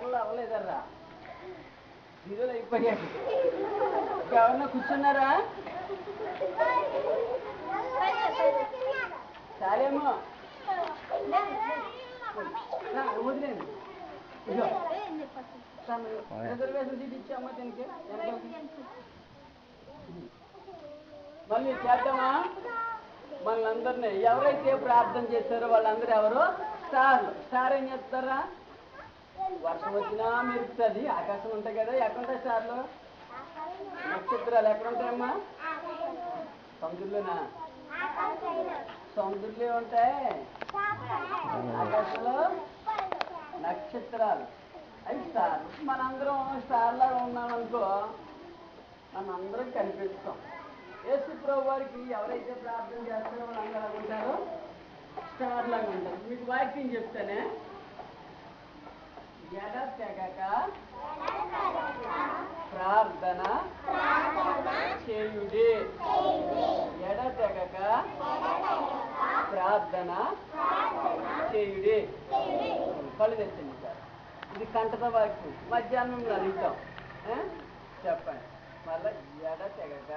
స్టార్లు అవ్వలేదర్రా, హీరోలు అయిపోయాడు. ఎవరన్నా కూర్చున్నారా? చాలేమో వదిలేండి. ఇదో తను రిజర్వేషన్ సీట్ ఇచ్చామ్మా దీనికి. మళ్ళీ చేద్దామా? మనందరినీ ఎవరైతే ప్రార్థన చేశారో వాళ్ళందరూ ఎవరు? స్టార్లు. స్టార్ ఏం చేస్తారా? వర్షం వచ్చినా మెరుపుతుంది, ఆకాశం ఉంటాయి కదా. ఎక్కడుంటాయి స్టార్లు? నక్షత్రాలు ఎక్కడుంటాయమ్మా? సముద్రంలోనా? సముద్రంలో ఉంటాయి, ఆకాశంలో నక్షత్రాలు. అవి స్టార్లు. మనందరం స్టార్ లాగా ఉన్నామనుకో, మనందరం కనిపిస్తాం. యేసు ప్రభు వారికి ఎవరైతే ప్రార్థన చేస్తారో వాళ్ళందరూ ఉంటారు, స్టార్ లాగా ఉంటారు. మీకు వాక్యం చెప్తానే. ఎడతెగక ప్రార్థన చేయుడి. ఎడతెగక ప్రార్థన చేయుడి. కళ్ళు తెచ్చండి సార్. ఇది కంటత వాక్యం. మధ్యాహ్నం అడుగుతాం. చెప్పండి మళ్ళీ. ఎడతెగక